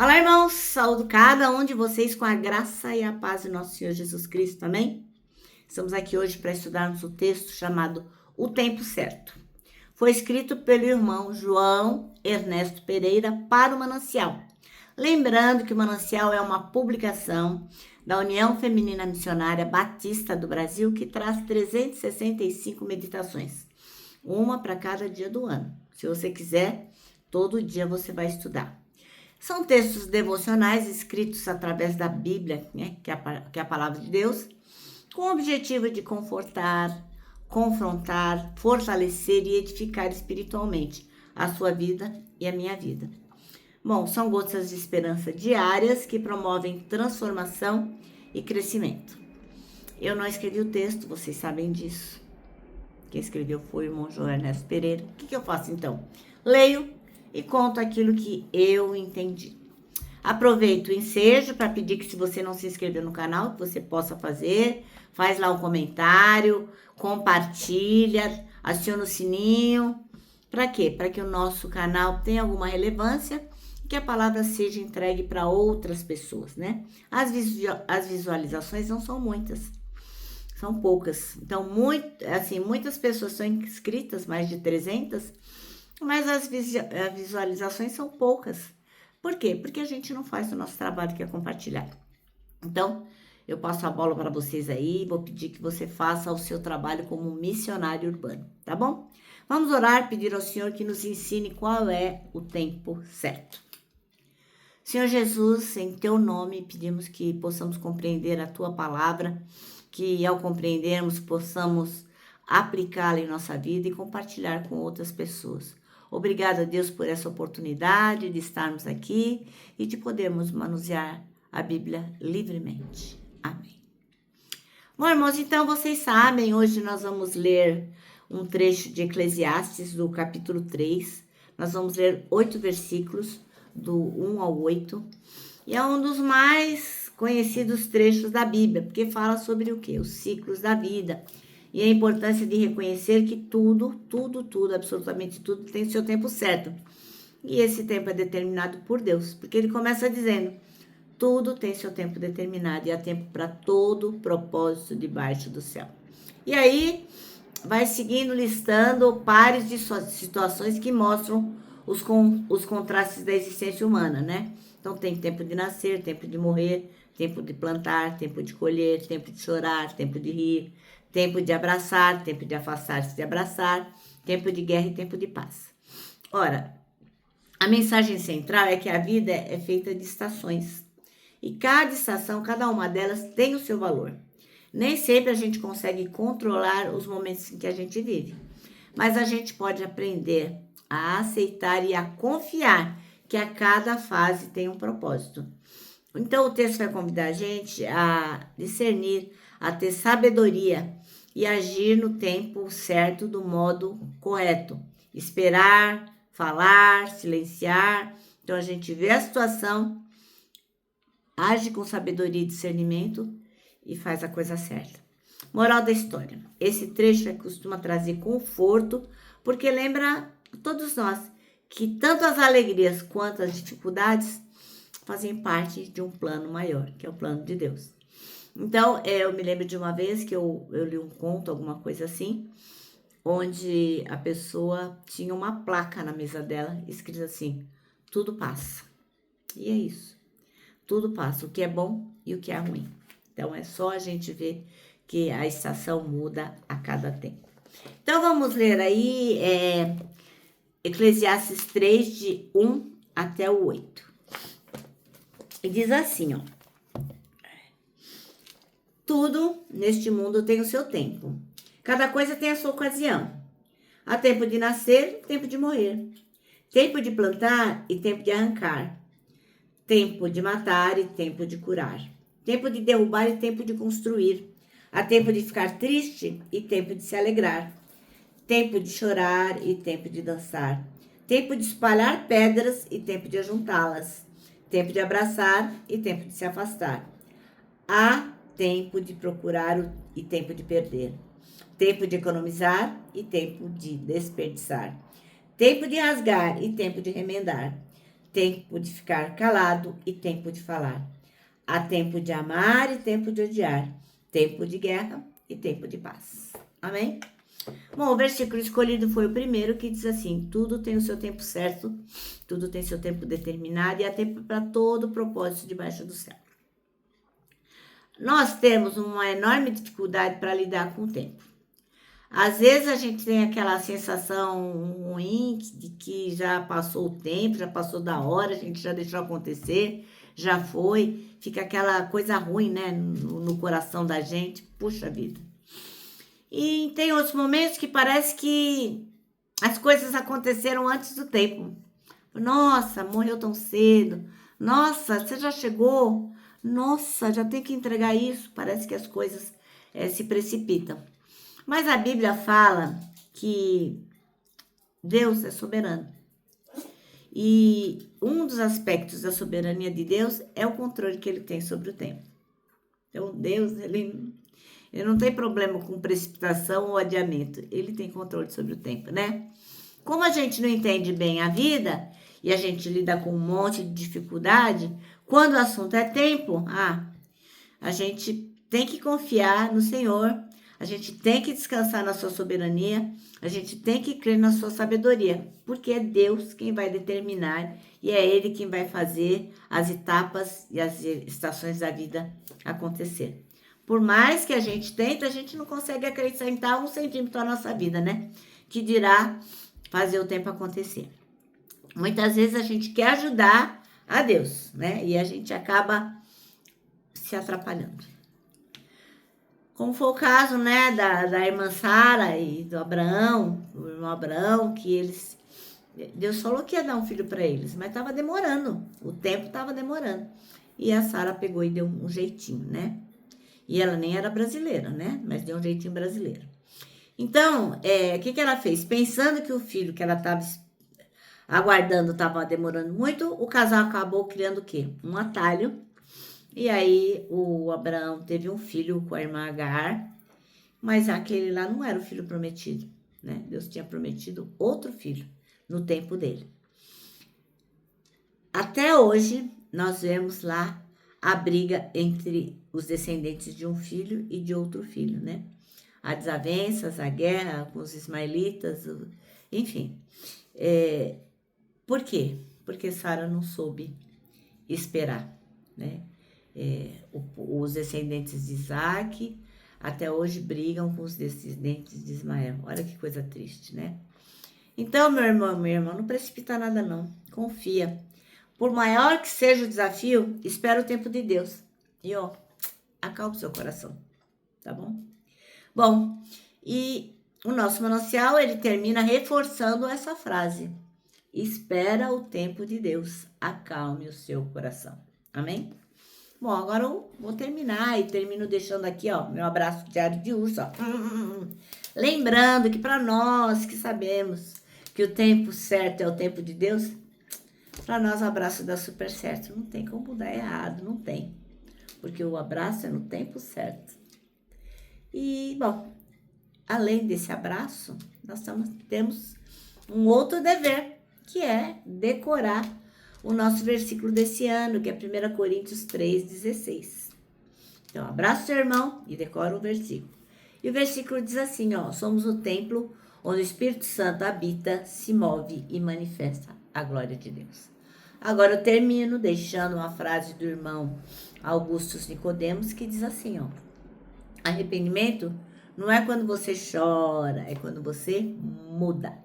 Olá, irmãos, saúdo cada um de vocês com a graça e a paz de nosso Senhor Jesus Cristo, amém? Estamos aqui hoje para estudarmos o texto chamado O Tempo Certo. Foi escrito pelo irmão João Ernesto Pereira para o Manancial. Lembrando que o Manancial é uma publicação da União Feminina Missionária Batista do Brasil que traz 365 meditações, uma para cada dia do ano. Se você quiser, todo dia você vai estudar. São textos devocionais escritos através da Bíblia, né, que é a palavra de Deus, com o objetivo de confortar, confrontar, fortalecer e edificar espiritualmente a sua vida e a minha vida. Bom, são gotas de esperança diárias que promovem transformação e crescimento. Eu não escrevi o texto, vocês sabem disso. Quem escreveu foi o irmão João Ernesto Pereira. O que eu faço então? Leio e conto aquilo que eu entendi. Aproveito o ensejo para pedir que, se você não se inscreveu no canal, que você possa fazer. Faz lá um comentário, compartilha, aciona o sininho. Para quê? Para que o nosso canal tenha alguma relevância e que a palavra seja entregue para outras pessoas, né? As visualizações não são muitas, são poucas. Então, muitas pessoas são inscritas, mais de 300, mas as visualizações são poucas. Por quê? Porque a gente não faz o nosso trabalho, que é compartilhar. Então, eu passo a bola para vocês aí, vou pedir que você faça o seu trabalho como missionário urbano, tá bom? Vamos orar, pedir ao Senhor que nos ensine qual é o tempo certo. Senhor Jesus, em teu nome, pedimos que possamos compreender a tua palavra, que ao compreendermos possamos aplicá-la em nossa vida e compartilhar com outras pessoas. Obrigada, Deus, por essa oportunidade de estarmos aqui e de podermos manusear a Bíblia livremente. Amém. Bom, irmãos, então vocês sabem, hoje nós vamos ler um trecho de Eclesiastes, do capítulo 3. Nós vamos ler 8 versículos, do 1 ao 8. E é um dos mais conhecidos trechos da Bíblia, porque fala sobre o quê? Os ciclos da vida. E a importância de reconhecer que tudo, absolutamente tudo, tem seu tempo certo. E esse tempo é determinado por Deus, porque ele começa dizendo: tudo tem seu tempo determinado e há tempo para todo propósito debaixo do céu. E aí, vai seguindo, listando pares de situações que mostram os contrastes da existência humana, né? Então, tem tempo de nascer, tempo de morrer, tempo de plantar, tempo de colher, tempo de chorar, tempo de rir, tempo de abraçar, tempo de afastar-se de abraçar, tempo de guerra e tempo de paz. Ora, a mensagem central é que a vida é feita de estações. E cada estação, cada uma delas, tem o seu valor. Nem sempre a gente consegue controlar os momentos em que a gente vive. Mas a gente pode aprender a aceitar e a confiar que a cada fase tem um propósito. Então, o texto vai convidar a gente a discernir, a ter sabedoria e agir no tempo certo, do modo correto. Esperar, falar, silenciar. Então, a gente vê a situação, age com sabedoria e discernimento e faz a coisa certa. Moral da história. Esse trecho costuma trazer conforto, porque lembra todos nós que tanto as alegrias quanto as dificuldades fazem parte de um plano maior, que é o plano de Deus. Então, eu me lembro de uma vez que eu li um conto, alguma coisa assim, onde a pessoa tinha uma placa na mesa dela, escrita assim: tudo passa. E é isso. Tudo passa, o que é bom e o que é ruim. Então, é só a gente ver que a estação muda a cada tempo. Então, vamos ler aí Eclesiastes 3, de 1 até o 8. E diz assim, ó: tudo neste mundo tem o seu tempo. Cada coisa tem a sua ocasião. Há tempo de nascer, tempo de morrer. Tempo de plantar e tempo de arrancar. Tempo de matar e tempo de curar. Tempo de derrubar e tempo de construir. Há tempo de ficar triste e tempo de se alegrar. Tempo de chorar e tempo de dançar. Tempo de espalhar pedras e tempo de ajuntá-las. Tempo de abraçar e tempo de se afastar. Há tempo de procurar e tempo de perder. Tempo de economizar e tempo de desperdiçar. Tempo de rasgar e tempo de remendar. tempo de ficar calado e tempo de falar. Há tempo de amar e tempo de odiar. Tempo de guerra e tempo de paz. Amém? Bom, o versículo escolhido foi o primeiro, que diz assim: tudo tem o seu tempo certo, tudo tem seu tempo determinado e há tempo para todo propósito debaixo do céu. Nós temos uma enorme dificuldade para lidar com o tempo. Às vezes a gente tem aquela sensação ruim de que já passou o tempo, já passou da hora, a gente já deixou acontecer, já foi, fica aquela coisa ruim, né, no coração da gente, puxa vida. E tem outros momentos que parece que as coisas aconteceram antes do tempo. Nossa, morreu tão cedo. Nossa, você já chegou. Nossa, já tem que entregar isso. Parece que as coisas se precipitam. Mas a Bíblia fala que Deus é soberano. E um dos aspectos da soberania de Deus é o controle que ele tem sobre o tempo. Então, Deus, ele não tem problema com precipitação ou adiamento. Ele tem controle sobre o tempo, né? Como a gente não entende bem a vida e a gente lida com um monte de dificuldade, quando o assunto é tempo, a gente tem que confiar no Senhor, a gente tem que descansar na sua soberania, a gente tem que crer na sua sabedoria, porque é Deus quem vai determinar e é Ele quem vai fazer as etapas e as estações da vida acontecer. Por mais que a gente tente, a gente não consegue acrescentar 1 centímetro à nossa vida, né? Que dirá fazer o tempo acontecer. Muitas vezes a gente quer ajudar a Deus, né? E a gente acaba se atrapalhando. Como foi o caso, né, da irmã Sara e do irmão Abraão, que Deus falou que ia dar um filho para eles, mas estava demorando, o tempo estava demorando. E a Sara pegou e deu um jeitinho, né? E ela nem era brasileira, né? Mas deu um jeitinho brasileiro. Então, o que ela fez? Pensando que o filho que ela estava aguardando estava demorando muito, o casal acabou criando o quê? Um atalho. E aí o Abraão teve um filho com a irmã Agar, mas aquele lá não era o filho prometido, né? Deus tinha prometido outro filho no tempo dele. Até hoje, nós vemos lá a briga entre os descendentes de um filho e de outro filho, né? As desavenças, a guerra com os ismaelitas, enfim. Por quê? Porque Sara não soube esperar, né? Os descendentes de Isaac até hoje brigam com os descendentes de Ismael. Olha que coisa triste, né? Então, meu irmão, minha irmã, não precipita nada não. Confia. Por maior que seja o desafio, espera o tempo de Deus. E acalma o seu coração, tá bom? Bom, e o nosso manancial, ele termina reforçando essa frase. Espera o tempo de Deus, acalme o seu coração. Amém? Bom, agora eu vou terminar e termino deixando aqui, meu abraço diário de urso, Lembrando que para nós que sabemos que o tempo certo é o tempo de Deus, para nós o abraço dá super certo. Não tem como dar errado, não tem. Porque o abraço é no tempo certo. E, bom, além desse abraço, nós temos um outro dever, que é decorar o nosso versículo desse ano, que é 1 Coríntios 3,16. Então, abraça o seu irmão e decora o versículo. E o versículo diz assim, somos o templo onde o Espírito Santo habita, se move e manifesta a glória de Deus. Agora eu termino deixando uma frase do irmão Augustus Nicodemos, que diz assim, arrependimento não é quando você chora, é quando você muda.